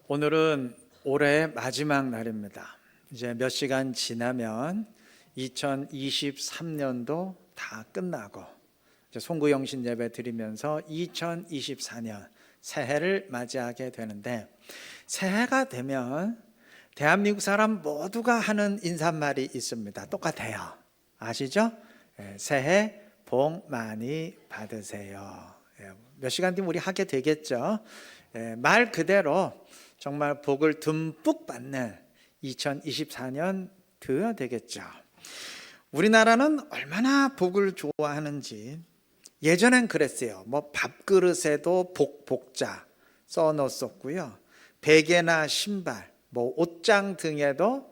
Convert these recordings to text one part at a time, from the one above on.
오늘은 올해 마지막 날입니다. 이제 몇 시간 지나면 2023년도 다 끝나고 이제 송구영신 예배 드리면서 2024년 새해를 맞이하게 되는데, 새해가 되면 대한민국 사람 모두가 하는 인사말이 있습니다. 똑같아요. 아시죠? 새해 복 많이 받으세요. 몇 시간 뒤면 우리 하게 되겠죠. 말 그대로 정말 복을 듬뿍 받는 2024년 되어야 되겠죠. 우리나라는 얼마나 복을 좋아하는지 예전엔 그랬어요. 뭐 밥그릇에도 복자 써놓았었고요. 베개나 신발, 뭐 옷장 등에도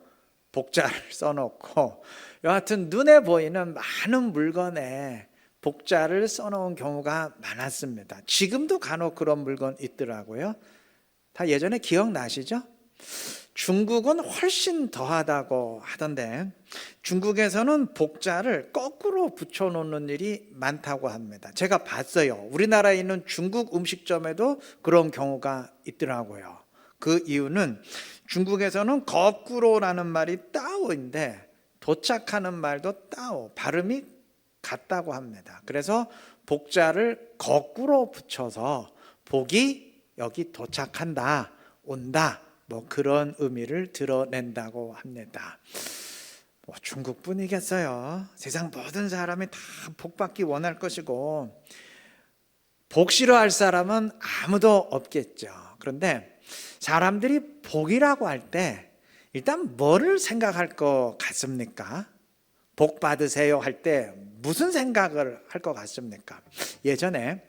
복자를 써놓고, 여하튼 눈에 보이는 많은 물건에 복자를 써놓은 경우가 많았습니다. 지금도 간혹 그런 물건 있더라고요. 다 예전에 기억나시죠? 중국은 훨씬 더하다고 하던데, 중국에서는 복자를 거꾸로 붙여놓는 일이 많다고 합니다. 제가 봤어요. 우리나라에 있는 중국 음식점에도 그런 경우가 있더라고요. 그 이유는 중국에서는 거꾸로라는 말이 따오인데 도착하는 말도 따오, 발음이 같다고 합니다. 그래서 복자를 거꾸로 붙여서 복이 여기 도착한다, 온다, 뭐 그런 의미를 드러낸다고 합니다. 뭐 중국뿐이겠어요. 세상 모든 사람이 다 복받기 원할 것이고 복 싫어할 사람은 아무도 없겠죠. 그런데 사람들이 복이라고 할 때 일단 뭐를 생각할 것 같습니까? 복 받으세요 할 때 무슨 생각을 할 것 같습니까? 예전에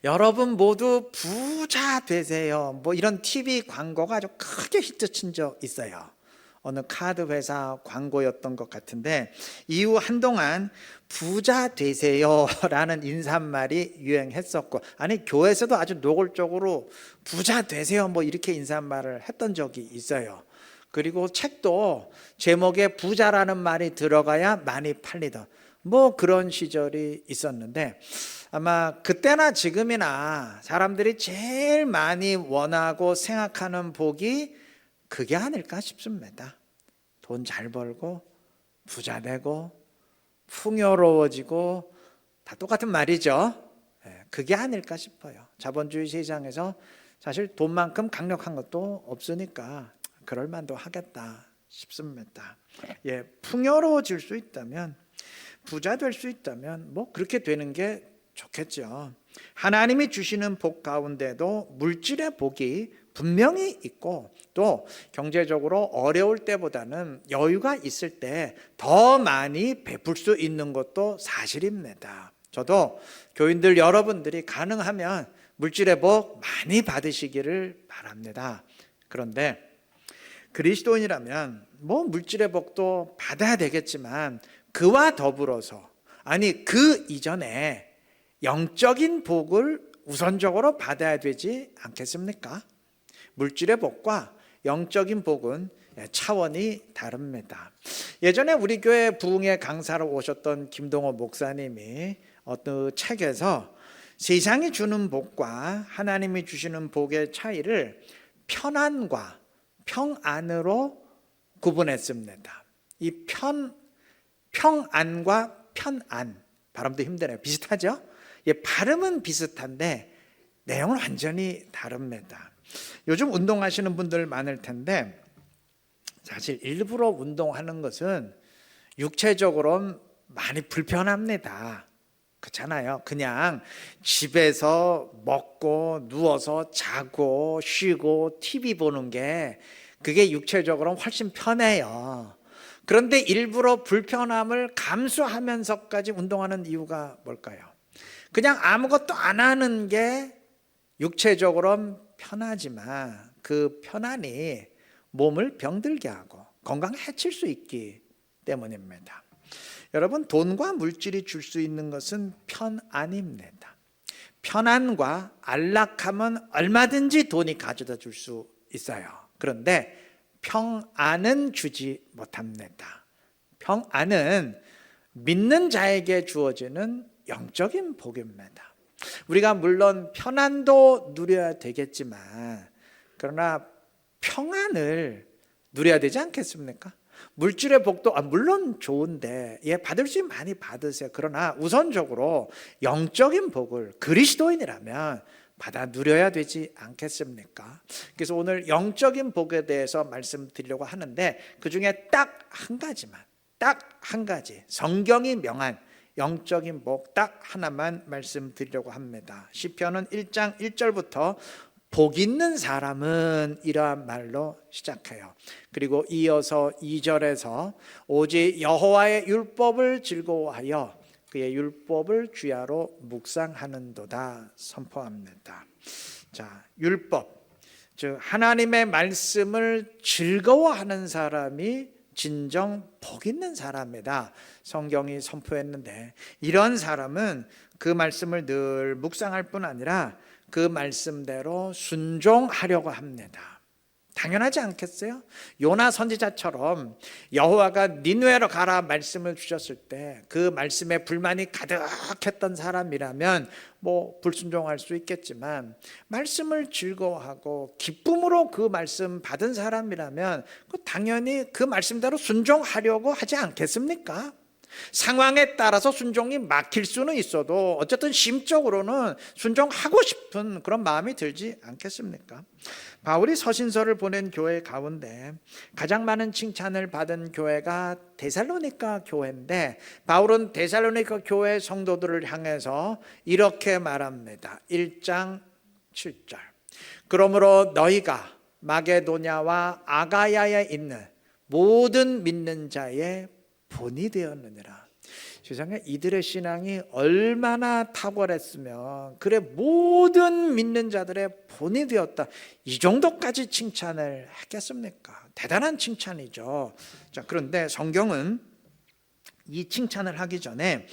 여러분 모두 부자 되세요, 뭐 이런 TV 광고가 아주 크게 히트친 적 있어요. 어느 카드 회사 광고였던 것 같은데, 이후 한동안 부자 되세요 라는 인사말이 유행했었고, 아니 교회에서도 아주 노골적으로 부자 되세요 뭐 이렇게 인사말을 했던 적이 있어요. 그리고 책도 제목에 부자라는 말이 들어가야 많이 팔리던 뭐 그런 시절이 있었는데, 아마 그때나 지금이나 사람들이 제일 많이 원하고 생각하는 복이 그게 아닐까 싶습니다. 돈 잘 벌고 부자 되고 풍요로워지고, 다 똑같은 말이죠. 그게 아닐까 싶어요. 자본주의 세상에서 사실 돈만큼 강력한 것도 없으니까 그럴 만도 하겠다 싶습니다. 풍요로워질 수 있다면, 부자 될 수 있다면 뭐 그렇게 되는 게 좋겠죠. 하나님이 주시는 복 가운데도 물질의 복이 분명히 있고, 또 경제적으로 어려울 때보다는 여유가 있을 때 더 많이 베풀 수 있는 것도 사실입니다. 저도 교인들 여러분들이 가능하면 물질의 복 많이 받으시기를 바랍니다. 그런데 그리스도인이라면 뭐 물질의 복도 받아야 되겠지만, 그와 더불어서, 아니 그 이전에 영적인 복을 우선적으로 받아야 되지 않겠습니까? 물질의 복과 영적인 복은 차원이 다릅니다. 예전에 우리 교회 부흥회 강사로 오셨던 김동호 목사님이 어떤 책에서 세상이 주는 복과 하나님이 주시는 복의 차이를 편안과 평안으로 구분했습니다. 이 평안과 편안, 발음도 힘드네요. 비슷하죠? 발음은 비슷한데 내용은 완전히 다릅니다. 요즘 운동하시는 분들 많을 텐데, 사실 일부러 운동하는 것은 육체적으로 많이 불편합니다. 그렇잖아요. 그냥 집에서 먹고 누워서 자고 쉬고 TV 보는 게, 그게 육체적으로 훨씬 편해요. 그런데 일부러 불편함을 감수하면서까지 운동하는 이유가 뭘까요? 그냥 아무것도 안 하는 게 육체적으로 편하지만 그 편안이 몸을 병들게 하고 건강에 해칠 수 있기 때문입니다. 여러분, 돈과 물질이 줄 수 있는 것은 편안입니다. 편안과 안락함은 얼마든지 돈이 가져다 줄 수 있어요. 그런데 평안은 주지 못합니다. 평안은 믿는 자에게 주어지는 영적인 복입니다. 우리가 물론 편안도 누려야 되겠지만 그러나 평안을 누려야 되지 않겠습니까? 물질의 복도 물론 좋은데 받을 수 있으면 많이 받으세요. 그러나 우선적으로 영적인 복을 그리스도인이라면 받아 누려야 되지 않겠습니까? 그래서 오늘 영적인 복에 대해서 말씀드리려고 하는데 그중에 딱 한 가지 성경이 명한 영적인 복 딱 하나만 말씀드리려고 합니다. 시편은 1장 1절부터 복 있는 사람은 이러한 말로 시작해요. 그리고 이어서 2절에서 오직 여호와의 율법을 즐거워하여 그의 율법을 주야로 묵상하는도다 선포합니다. 자, 율법, 즉 하나님의 말씀을 즐거워하는 사람이 진정 복 있는 사람이다. 성경이 선포했는데 이런 사람은 그 말씀을 늘 묵상할 뿐 아니라 그 말씀대로 순종하려고 합니다. 당연하지 않겠어요? 요나 선지자처럼 여호와가 니느웨로 가라 말씀을 주셨을 때 그 말씀에 불만이 가득했던 사람이라면 불순종할 수 있겠지만 말씀을 즐거워하고 기쁨으로 그 말씀 받은 사람이라면 당연히 그 말씀대로 순종하려고 하지 않겠습니까? 상황에 따라서 순종이 막힐 수는 있어도 어쨌든 심적으로는 순종하고 싶은 그런 마음이 들지 않겠습니까? 바울이 서신서를 보낸 교회 가운데 가장 많은 칭찬을 받은 교회가 데살로니가 교회인데 바울은 데살로니가 교회 성도들을 향해서 이렇게 말합니다. 1장 7절. 그러므로 너희가 마게도냐와 아가야에 있는 모든 믿는 자의 본이 되었느니라. 세상에 이들의 신앙이 얼마나 탁월했으면 그래 모든 믿는 자들의 본이 되었다. 이 정도까지 칭찬을 했겠습니까? 대단한 칭찬이죠. 자, 그런데 성경은 이 칭찬을 하기 전에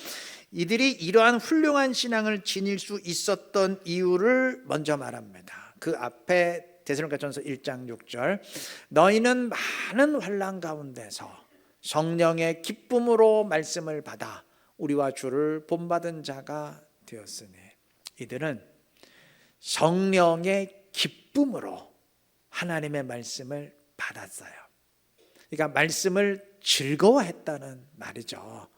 이들이 이러한 훌륭한 신앙을 지닐 수 있었던 이유를 먼저 말합니다. 그 앞에 데살로니가전서 1장 6절 너희는 많은 환난 가운데서 성령의 기쁨으로 말씀을 받아 우리와 주를 본받은 자가 되었으니 이들은 성령의 기쁨으로 하나님의 말씀을 받았어요. 그러니까 말씀을 즐거워했다는 말이죠.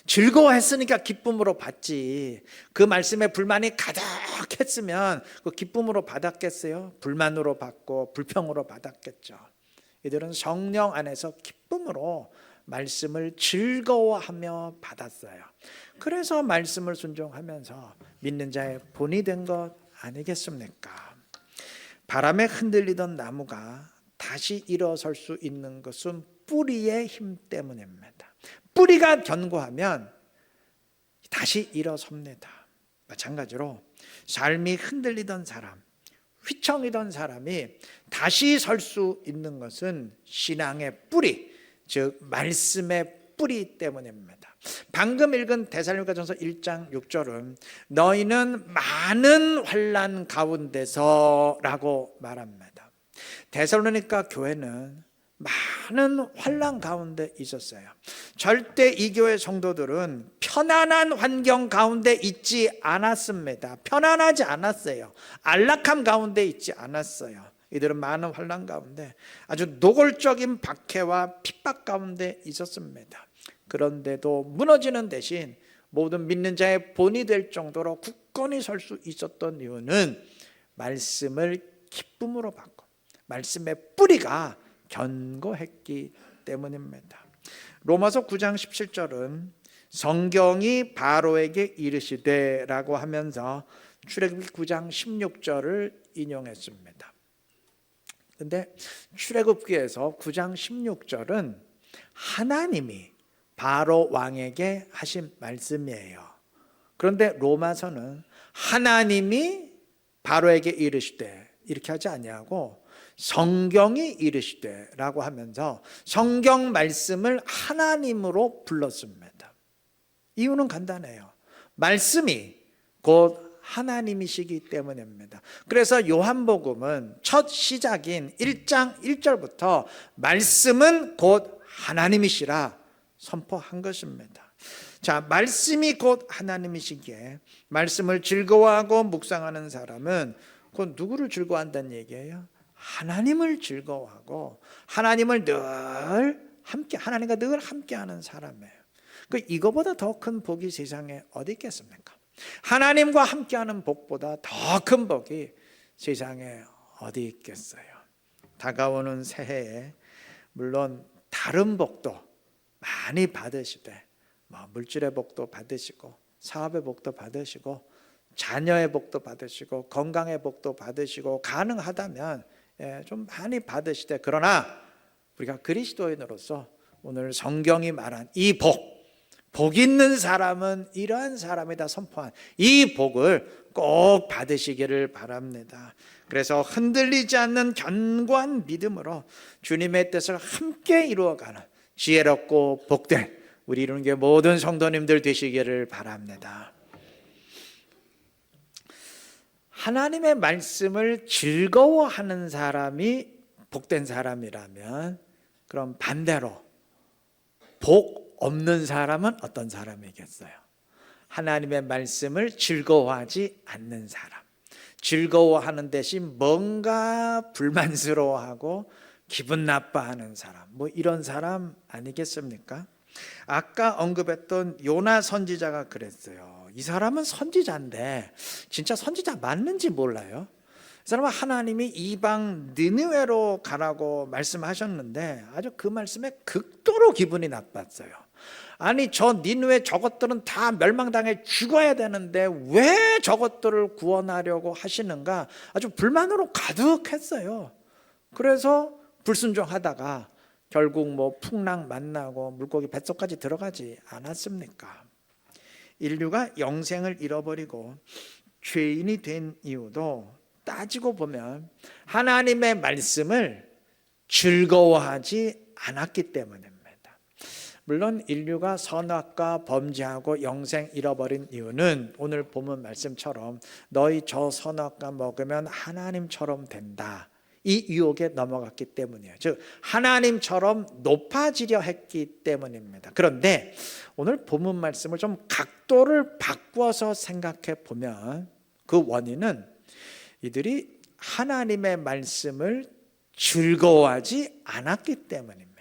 즐거워했으니까 기쁨으로 받지. 그 말씀에 불만이 가득했으면 그 기쁨으로 받았겠어요? 불만으로 받고 불평으로 받았겠죠. 이들은 성령 안에서 기쁨으로 말씀을 즐거워하며 받았어요. 그래서 말씀을 순종하면서 믿는 자의 본이 된 것 아니겠습니까? 바람에 흔들리던 나무가 다시 일어설 수 있는 것은 뿌리의 힘 때문입니다. 뿌리가 견고하면 다시 일어섭니다. 마찬가지로 삶이 흔들리던 사람, 휘청이던 사람이 다시 설 수 있는 것은 신앙의 뿌리, 즉 말씀의 뿌리 때문입니다. 방금 읽은 데살로니가전서 1장 6절은 너희는 많은 환난 가운데서라고 말합니다. 데살로니가 교회는 많은 환난 가운데 있었어요. 절대 이 교회 성도들은 편안한 환경 가운데 있지 않았습니다. 편안하지 않았어요. 안락함 가운데 있지 않았어요. 이들은 많은 환난 가운데 아주 노골적인 박해와 핍박 가운데 있었습니다. 그런데도 무너지는 대신 모든 믿는 자의 본이 될 정도로 굳건히 설 수 있었던 이유는 말씀을 기쁨으로 받고 말씀의 뿌리가 견고했기 때문입니다. 로마서 9장 17절은 성경이 바로에게 이르시되 라고 하면서 출애굽기 9장 16절을 인용했습니다. 근데 출애굽기에서 9장 16절은 하나님이 바로 왕에게 하신 말씀이에요. 그런데 로마서는 하나님이 바로에게 이르시되 이렇게 하지 아니하고 성경이 이르시되라고 하면서 성경 말씀을 하나님으로 불렀습니다. 이유는 간단해요. 말씀이 곧 하나님이시기 때문입니다. 그래서 요한복음은 첫 시작인 1장 1절부터 말씀은 곧 하나님이시라 선포한 것입니다. 자, 말씀이 곧 하나님이시기에 말씀을 즐거워하고 묵상하는 사람은 곧 누구를 즐거워한다는 얘기예요? 하나님을 즐거워하고 하나님을 늘 함께, 하나님과 늘 함께하는 사람이에요. 이거보다 더 큰 복이 세상에 어디 있겠습니까? 하나님과 함께하는 복보다 더 큰 복이 세상에 어디 있겠어요? 다가오는 새해에 물론 다른 복도 많이 받으시되, 물질의 복도 받으시고 사업의 복도 받으시고 자녀의 복도 받으시고 건강의 복도 받으시고 가능하다면 좀 많이 받으시되, 그러나 우리가 그리스도인으로서 오늘 성경이 말한 이 복 있는 사람은 이러한 사람이다 선포한 이 복을 꼭 받으시기를 바랍니다. 그래서 흔들리지 않는 견고한 믿음으로 주님의 뜻을 함께 이루어가는 지혜롭고 복된 우리 이룬게 모든 성도님들 되시기를 바랍니다. 하나님의 말씀을 즐거워하는 사람이 복된 사람이라면, 그럼 반대로 복 없는 사람은 어떤 사람이겠어요? 하나님의 말씀을 즐거워하지 않는 사람, 즐거워하는 대신 뭔가 불만스러워하고 기분 나빠하는 사람, 이런 사람 아니겠습니까? 아까 언급했던 요나 선지자가 그랬어요. 이 사람은 선지자인데 진짜 선지자 맞는지 몰라요. 이 사람은 하나님이 이방 느느웨로 가라고 말씀하셨는데 아주 그 말씀에 극도로 기분이 나빴어요. 아니, 저 니느웨 저것들은 다 멸망당해 죽어야 되는데 왜 저것들을 구원하려고 하시는가, 아주 불만으로 가득했어요. 그래서 불순종하다가 결국 풍랑 만나고 물고기 뱃속까지 들어가지 않았습니까? 인류가 영생을 잃어버리고 죄인이 된 이유도 따지고 보면 하나님의 말씀을 즐거워하지 않았기 때문입니다. 물론 인류가 선악과 범죄하고 영생 잃어버린 이유는 오늘 본문 말씀처럼 너희 저 선악과 먹으면 하나님처럼 된다, 이 유혹에 넘어갔기 때문이에요. 즉 하나님처럼 높아지려 했기 때문입니다. 그런데 오늘 본문 말씀을 좀 각도를 바꾸어서 생각해 보면 그 원인은 이들이 하나님의 말씀을 즐거워하지 않았기 때문입니다.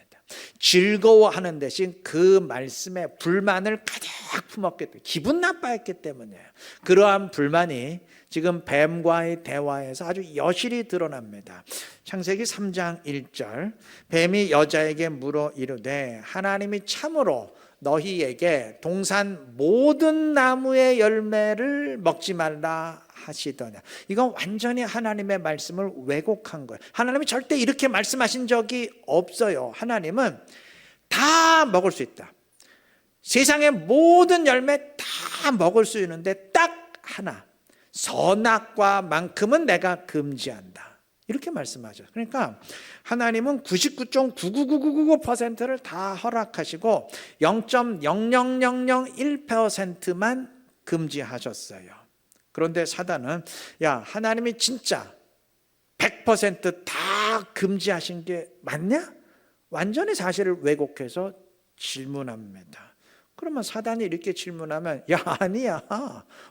즐거워하는 대신 그 말씀에 불만을 가득 품었기 때문에, 기분 나빠했기 때문이에요. 그러한 불만이 지금 뱀과의 대화에서 아주 여실히 드러납니다. 창세기 3장 1절, 뱀이 여자에게 물어 이르되 하나님이 참으로 너희에게 동산 모든 나무의 열매를 먹지 말라 하시더냐. 이건 완전히 하나님의 말씀을 왜곡한 거예요. 하나님이 절대 이렇게 말씀하신 적이 없어요. 하나님은 다 먹을 수 있다, 세상의 모든 열매 다 먹을 수 있는데 딱 하나, 선악과만큼은 내가 금지한다, 이렇게 말씀하죠. 그러니까 하나님은 99.99999%를 다 허락하시고 0.00001%만 금지하셨어요. 그런데 사단은 야, 하나님이 진짜 100%다 금지하신 게 맞냐? 완전히 사실을 왜곡해서 질문합니다. 그러면 사단이 이렇게 질문하면 야, 아니야,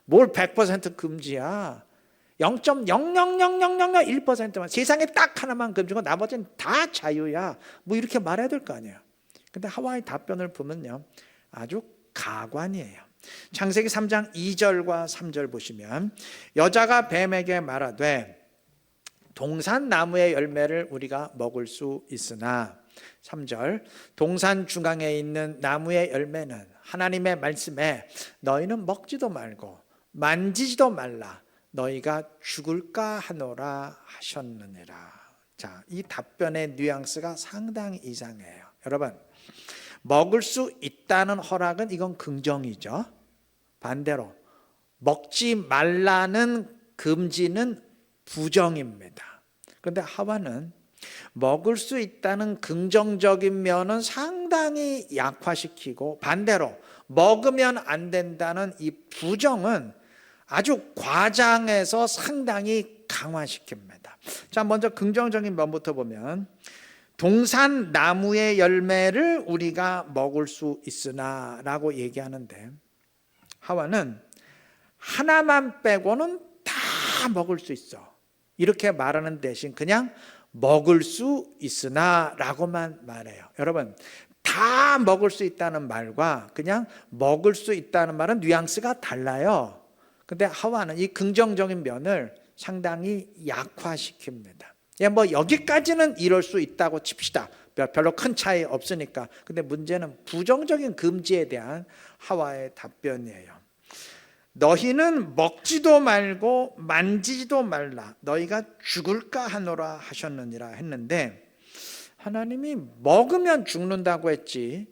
뭘 100% 금지야, 0.0000001%만, 세상에 딱 하나만 금지고 나머지는 다 자유야, 이렇게 말해야 될 거 아니에요. 근데 하와의 답변을 보면요, 아주 가관이에요. 창세기 3장 2절과 3절 보시면 여자가 뱀에게 말하되 동산 나무의 열매를 우리가 먹을 수 있으나, 3절, 동산 중앙에 있는 나무의 열매는 하나님의 말씀에 너희는 먹지도 말고 만지지도 말라, 너희가 죽을까 하노라 하셨느니라. 자, 이 답변의 뉘앙스가 상당히 이상해요. 여러분, 먹을 수 있다는 허락은 이건 긍정이죠. 반대로 먹지 말라는 금지는 부정입니다. 그런데 하와는 먹을 수 있다는 긍정적인 면은 상당히 약화시키고, 반대로 먹으면 안 된다는 이 부정은 아주 과장해서 상당히 강화시킵니다. 자, 먼저 긍정적인 면부터 보면 동산 나무의 열매를 우리가 먹을 수 있으나 라고 얘기하는데, 하와는 하나만 빼고는 다 먹을 수 있어, 이렇게 말하는 대신 그냥 먹을 수 있으나 라고만 말해요. 여러분, 다 먹을 수 있다는 말과 그냥 먹을 수 있다는 말은 뉘앙스가 달라요. 근데 하와는 이 긍정적인 면을 상당히 약화시킵니다. 뭐 여기까지는 이럴 수 있다고 칩시다. 별로 큰 차이 없으니까. 근데 문제는 부정적인 금지에 대한 하와의 답변이에요. 너희는 먹지도 말고 만지지도 말라. 너희가 죽을까 하노라 하셨느니라 했는데, 하나님이 먹으면 죽는다고 했지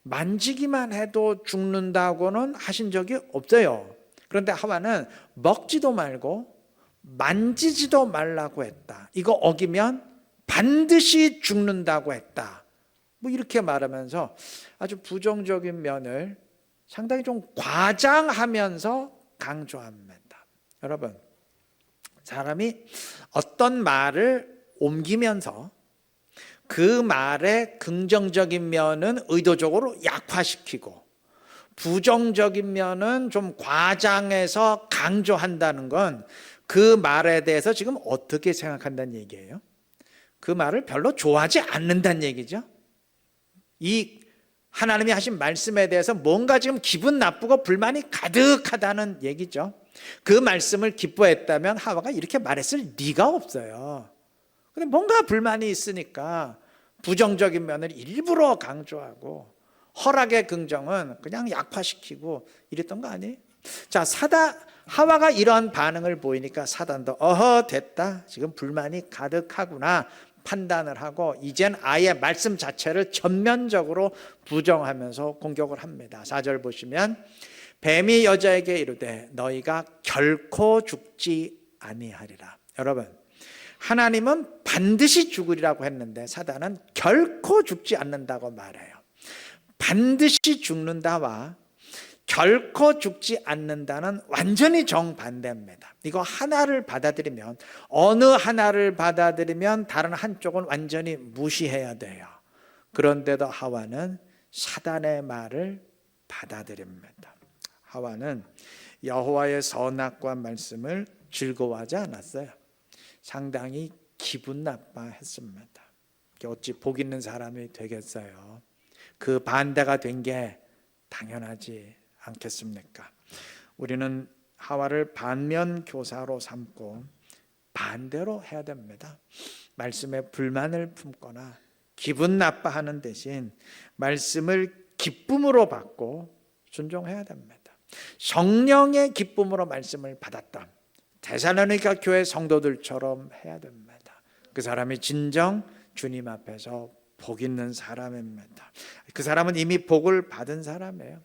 만지기만 해도 죽는다고는 하신 적이 없어요. 그런데 하와는 먹지도 말고 만지지도 말라고 했다. 이거 어기면 반드시 죽는다고 했다. 뭐 이렇게 말하면서 아주 부정적인 면을 상당히 좀 과장하면서 강조합니다. 여러분, 사람이 어떤 말을 옮기면서 그 말의 긍정적인 면은 의도적으로 약화시키고 부정적인 면은 좀 과장해서 강조한다는 건 그 말에 대해서 지금 어떻게 생각한다는 얘기예요? 그 말을 별로 좋아하지 않는다는 얘기죠. 이 하나님이 하신 말씀에 대해서 뭔가 지금 기분 나쁘고 불만이 가득하다는 얘기죠. 그 말씀을 기뻐했다면 하와가 이렇게 말했을 리가 없어요. 근데 뭔가 불만이 있으니까 부정적인 면을 일부러 강조하고 허락의 긍정은 그냥 약화시키고 이랬던 거 아니에요? 자, 하와가 이런 반응을 보이니까 사단도 어허 됐다, 지금 불만이 가득하구나 판단을 하고 이젠 아예 말씀 자체를 전면적으로 부정하면서 공격을 합니다. 4절 보시면 뱀이 여자에게 이르되 너희가 결코 죽지 아니하리라. 여러분, 하나님은 반드시 죽으리라고 했는데 사단은 결코 죽지 않는다고 말해요. 반드시 죽는다와 결코 죽지 않는다는 완전히 정반대입니다. 이거 하나를 받아들이면, 어느 하나를 받아들이면 다른 한쪽은 완전히 무시해야 돼요. 그런데도 하와는 사단의 말을 받아들입니다. 하와는 여호와의 선악과 말씀을 즐거워하지 않았어요. 상당히 기분 나빠했습니다. 어찌 복 있는 사람이 되겠어요? 그 반대가 된 게 당연하지 않겠습니까? 우리는 하와를 반면 교사로 삼고 반대로 해야 됩니다. 말씀에 불만을 품거나 기분 나빠하는 대신 말씀을 기쁨으로 받고 순종해야 됩니다. 성령의 기쁨으로 말씀을 받았다. 데살로니가 교회 성도들처럼 해야 됩니다. 그 사람이 진정 주님 앞에서 복 있는 사람입니다. 그 사람은 이미 복을 받은 사람이에요.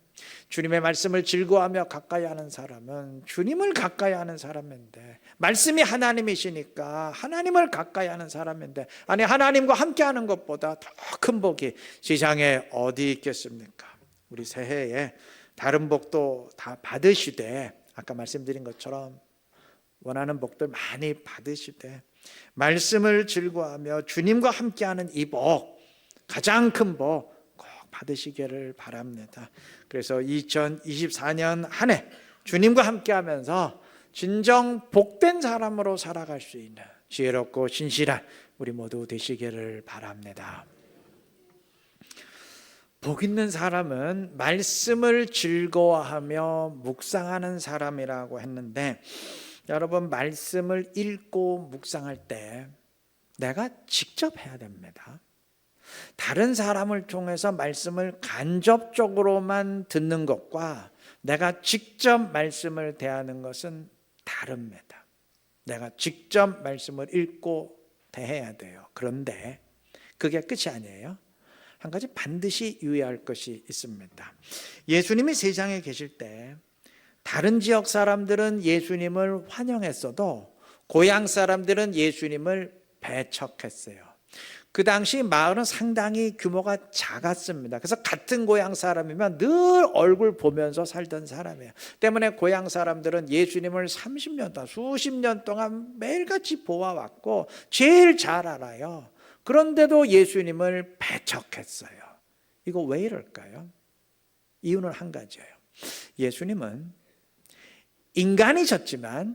주님의 말씀을 즐거워하며 가까이 하는 사람은 주님을 가까이 하는 사람인데, 말씀이 하나님이시니까 하나님을 가까이 하는 사람인데, 아니 하나님과 함께 하는 것보다 더 큰 복이 세상에 어디 있겠습니까? 우리 새해에 다른 복도 다 받으시되, 아까 말씀드린 것처럼 원하는 복들 많이 받으시되 말씀을 즐거워하며 주님과 함께하는 이 복, 가장 큰 복 꼭 받으시기를 바랍니다. 그래서 2024년 한 해 주님과 함께하면서 진정 복된 사람으로 살아갈 수 있는 지혜롭고 신실한 우리 모두 되시기를 바랍니다. 복 있는 사람은 말씀을 즐거워하며 묵상하는 사람이라고 했는데, 여러분, 말씀을 읽고 묵상할 때 내가 직접 해야 됩니다. 다른 사람을 통해서 말씀을 간접적으로만 듣는 것과 내가 직접 말씀을 대하는 것은 다릅니다. 내가 직접 말씀을 읽고 대해야 돼요. 그런데 그게 끝이 아니에요. 한 가지 반드시 유의할 것이 있습니다. 예수님이 세상에 계실 때 다른 지역 사람들은 예수님을 환영했어도 고향 사람들은 예수님을 배척했어요. 그 당시 마을은 상당히 규모가 작았습니다. 그래서 같은 고향 사람이면 늘 얼굴 보면서 살던 사람이에요. 때문에 고향 사람들은 예수님을 30년 동안, 수십 년 동안 매일같이 보아왔고 제일 잘 알아요. 그런데도 예수님을 배척했어요. 이거 왜 이럴까요? 이유는 한 가지예요. 예수님은 인간이셨지만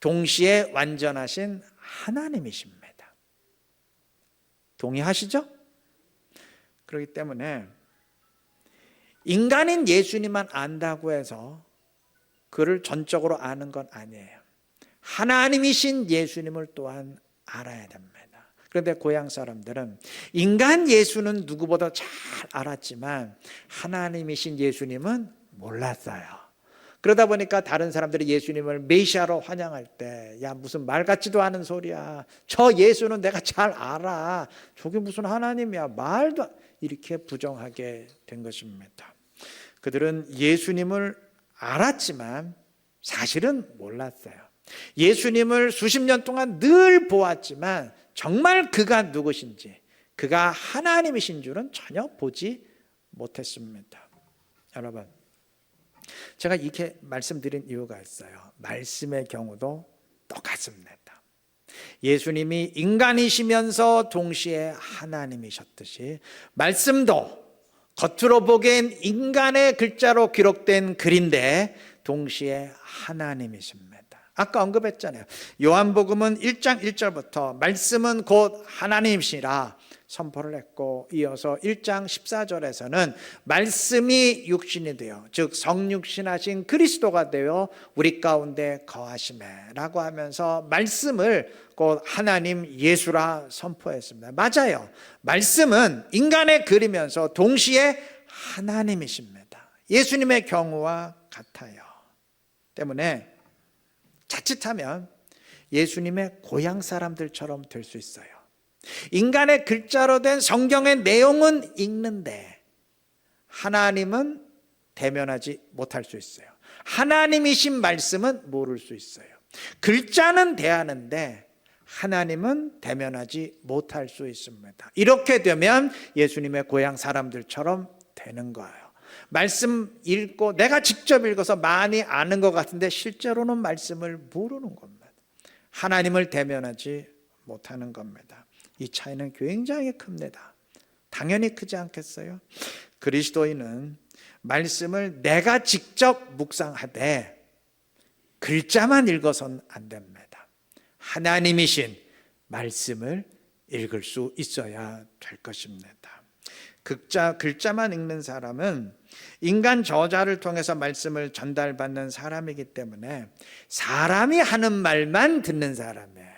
동시에 완전하신 하나님이십니다. 동의하시죠? 그렇기 때문에 인간인 예수님만 안다고 해서 그를 전적으로 아는 건 아니에요. 하나님이신 예수님을 또한 알아야 됩니다. 그런데 고향 사람들은 인간 예수는 누구보다 잘 알았지만 하나님이신 예수님은 몰랐어요. 그러다 보니까 다른 사람들이 예수님을 메시아로 환영할 때, 야, 무슨 말 같지도 않은 소리야. 저 예수는 내가 잘 알아. 저게 무슨 하나님이야. 말도 이렇게 부정하게 된 것입니다. 그들은 예수님을 알았지만 사실은 몰랐어요. 예수님을 수십 년 동안 늘 보았지만 정말 그가 누구신지, 그가 하나님이신 줄은 전혀 보지 못했습니다. 여러분, 제가 이렇게 말씀드린 이유가 있어요. 말씀의 경우도 똑같습니다. 예수님이 인간이시면서 동시에 하나님이셨듯이 말씀도 겉으로 보기엔 인간의 글자로 기록된 글인데 동시에 하나님이십니다. 아까 언급했잖아요. 요한복음은 1장 1절부터 말씀은 곧 하나님이시라 선포를 했고, 이어서 1장 14절에서는 말씀이 육신이 되어, 즉 성육신하신 그리스도가 되어 우리 가운데 거하시매라고 하면서 말씀을 곧 하나님 예수라 선포했습니다. 맞아요. 말씀은 인간의 글이면서 동시에 하나님이십니다. 예수님의 경우와 같아요. 때문에 자칫하면 예수님의 고향 사람들처럼 될 수 있어요. 인간의 글자로 된 성경의 내용은 읽는데 하나님은 대면하지 못할 수 있어요. 하나님이신 말씀은 모를 수 있어요. 글자는 대하는데 하나님은 대면하지 못할 수 있습니다. 이렇게 되면 예수님의 고향 사람들처럼 되는 거예요. 말씀 읽고 내가 직접 읽어서 많이 아는 것 같은데 실제로는 말씀을 모르는 겁니다. 하나님을 대면하지 못하는 겁니다. 이 차이는 굉장히 큽니다. 당연히 크지 않겠어요? 그리스도인은 말씀을 내가 직접 묵상하되 글자만 읽어서는 안 됩니다. 하나님이신 말씀을 읽을 수 있어야 될 것입니다. 글자만 읽는 사람은 인간 저자를 통해서 말씀을 전달받는 사람이기 때문에 사람이 하는 말만 듣는 사람이에요.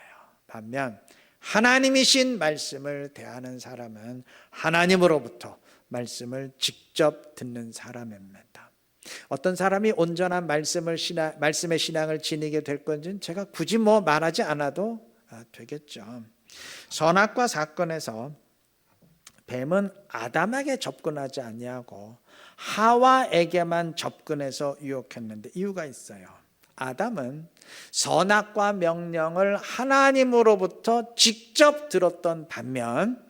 반면 하나님이신 말씀을 대하는 사람은 하나님으로부터 말씀을 직접 듣는 사람입니다. 어떤 사람이 온전한 말씀의 신앙을 지니게 될 건지는 제가 굳이 말하지 않아도 되겠죠. 선악과 사건에서 뱀은 아담에게 접근하지 아니하고 하와에게만 접근해서 유혹했는데 이유가 있어요. 아담은 선악과 명령을 하나님으로부터 직접 들었던 반면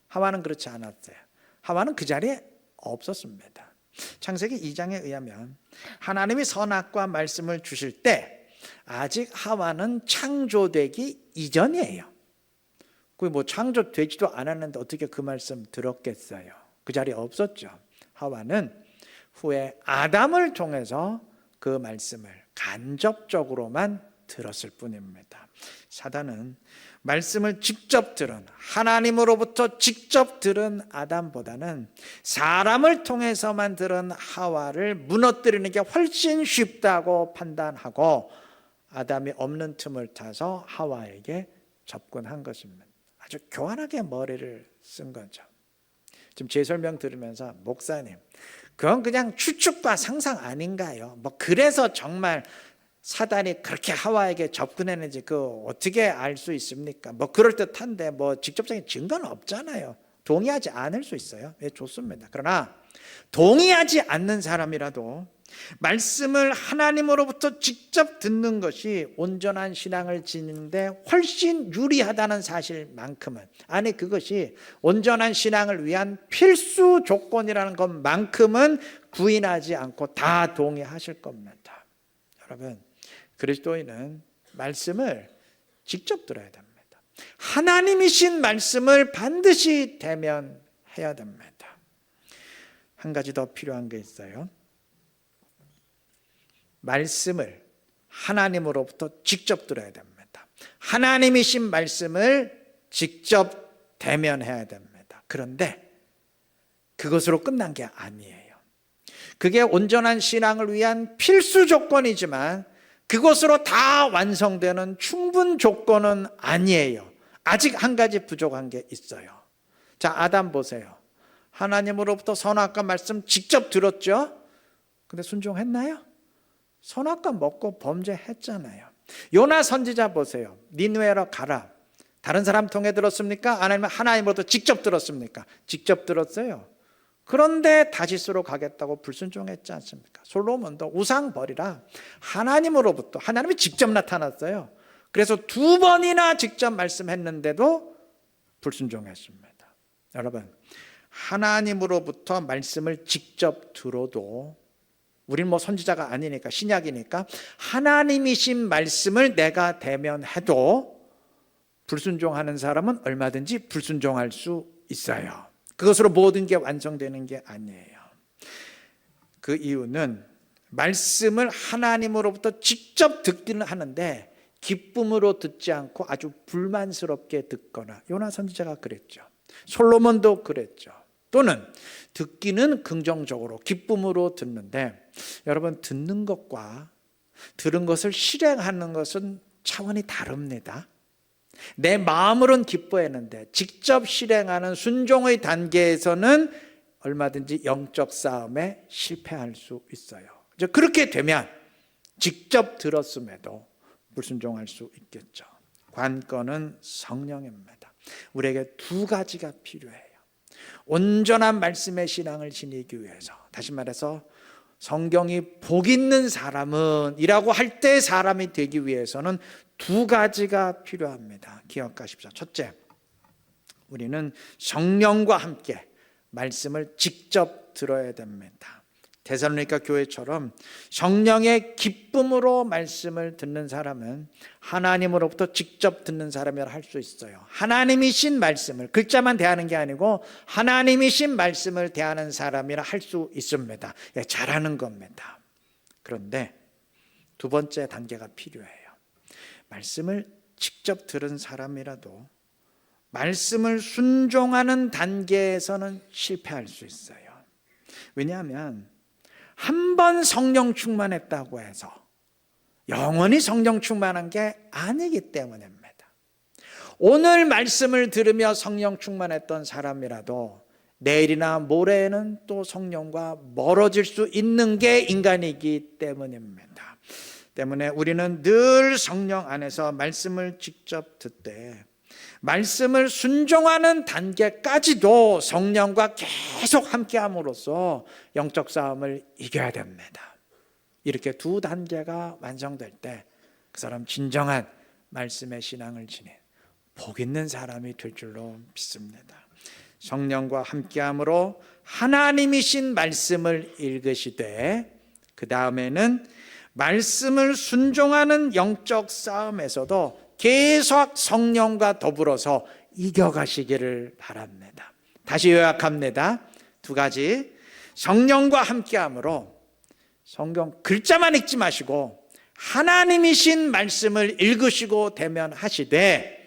하와는 그렇지 않았어요. 하와는 그 자리에 없었습니다. 창세기 2장에 의하면 하나님이 선악과 말씀을 주실 때 아직 하와는 창조되기 이전이에요. 창조되지도 않았는데 어떻게 그 말씀 들었겠어요? 그 자리에 없었죠. 하와는 후에 아담을 통해서 그 말씀을 간접적으로만 들었을 뿐입니다. 사단은 말씀을 직접 들은, 하나님으로부터 직접 들은 아담보다는 사람을 통해서만 들은 하와를 무너뜨리는 게 훨씬 쉽다고 판단하고 아담이 없는 틈을 타서 하와에게 접근한 것입니다. 아주 교활하게 머리를 쓴 거죠. 지금 제 설명 들으면서 목사님, 그건 그냥 추측과 상상 아닌가요? 그래서 정말 사단이 그렇게 하와에게 접근했는지 어떻게 알 수 있습니까? 그럴듯한데 직접적인 증거는 없잖아요. 동의하지 않을 수 있어요. 예, 좋습니다. 그러나 동의하지 않는 사람이라도 말씀을 하나님으로부터 직접 듣는 것이 온전한 신앙을 지니는데 훨씬 유리하다는 사실만큼은, 아니 그것이 온전한 신앙을 위한 필수 조건이라는 것만큼은 부인하지 않고 다 동의하실 겁니다. 여러분, 그리스도인은 말씀을 직접 들어야 됩니다. 하나님이신 말씀을 반드시 대면해야 됩니다. 한 가지 더 필요한 게 있어요. 말씀을 하나님으로부터 직접 들어야 됩니다. 하나님이신 말씀을 직접 대면해야 됩니다. 그런데 그것으로 끝난 게 아니에요. 그게 온전한 신앙을 위한 필수 조건이지만 그것으로 다 완성되는 충분 조건은 아니에요. 아직 한 가지 부족한 게 있어요. 자, 아담 보세요. 하나님으로부터 선악과 말씀 직접 들었죠? 근데 순종했나요? 선악과 먹고 범죄했잖아요. 요나 선지자 보세요. 니느웨로 가라. 다른 사람 통해 들었습니까? 아니면 하나님으로부터 직접 들었습니까? 직접 들었어요. 그런데 다시스로 가겠다고 불순종했지 않습니까? 솔로몬도 우상 버리라. 하나님으로부터, 하나님이 직접 나타났어요. 그래서 2번이나 직접 말씀했는데도 불순종했습니다. 여러분, 하나님으로부터 말씀을 직접 들어도 우린 뭐 선지자가 아니니까, 신약이니까 하나님이신 말씀을 내가 대면해도 불순종하는 사람은 얼마든지 불순종할 수 있어요. 그것으로 모든 게 완성되는 게 아니에요. 그 이유는 말씀을 하나님으로부터 직접 듣기는 하는데 기쁨으로 듣지 않고 아주 불만스럽게 듣거나, 요나 선지자가 그랬죠. 솔로몬도 그랬죠. 또는 듣기는 긍정적으로 기쁨으로 듣는데, 여러분, 듣는 것과 들은 것을 실행하는 것은 차원이 다릅니다. 내 마음으로는 기뻐했는데 직접 실행하는 순종의 단계에서는 얼마든지 영적 싸움에 실패할 수 있어요. 그렇게 되면 직접 들었음에도 불순종할 수 있겠죠. 관건은 성령입니다. 우리에게 2가지가 필요해요. 온전한 말씀의 신앙을 지니기 위해서, 다시 말해서 성경이 복 있는 사람은 이라고 할 때 사람이 되기 위해서는 2가지가 필요합니다. 기억하십시오. 첫째, 우리는 성령과 함께 말씀을 직접 들어야 됩니다. 데살로니가 교회처럼 성령의 기쁨으로 말씀을 듣는 사람은 하나님으로부터 직접 듣는 사람이라 할 수 있어요. 하나님이신 말씀을, 글자만 대하는 게 아니고 하나님이신 말씀을 대하는 사람이라 할 수 있습니다. 잘하는 겁니다. 그런데 2번째 단계가 필요해요. 말씀을 직접 들은 사람이라도 말씀을 순종하는 단계에서는 실패할 수 있어요. 왜냐하면 한 번 성령 충만했다고 해서 영원히 성령 충만한 게 아니기 때문입니다. 오늘 말씀을 들으며 성령 충만했던 사람이라도 내일이나 모레에는 또 성령과 멀어질 수 있는 게 인간이기 때문입니다. 때문에 우리는 늘 성령 안에서 말씀을 직접 듣되 말씀을 순종하는 단계까지도 성령과 계속 함께함으로써 영적 싸움을 이겨야 됩니다. 이렇게 2단계가 완성될 때 그 사람 진정한 말씀의 신앙을 지닌 복 있는 사람이 될 줄로 믿습니다. 성령과 함께함으로 하나님이신 말씀을 읽으시되 그 다음에는 말씀을 순종하는 영적 싸움에서도 계속 성령과 더불어서 이겨가시기를 바랍니다. 다시 요약합니다. 2가지. 성령과 함께함으로 성경 글자만 읽지 마시고 하나님이신 말씀을 읽으시고 대면하시되,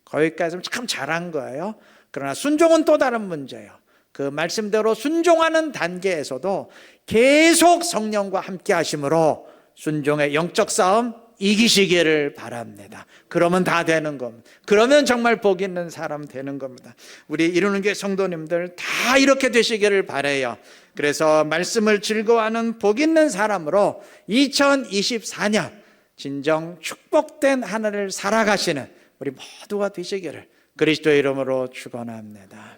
거기까지는 참 잘한 거예요. 그러나 순종은 또 다른 문제예요. 그 말씀대로 순종하는 단계에서도 계속 성령과 함께 하심으로 순종의 영적 싸움 이기시기를 바랍니다. 그러면 다 되는 겁니다. 그러면 정말 복 있는 사람 되는 겁니다. 우리 이루는 교회 성도님들 다 이렇게 되시기를 바라요. 그래서 말씀을 즐거워하는 복 있는 사람으로 2024년 진정 축복된 한 해를 살아가시는 우리 모두가 되시기를 그리스도의 이름으로 축원합니다.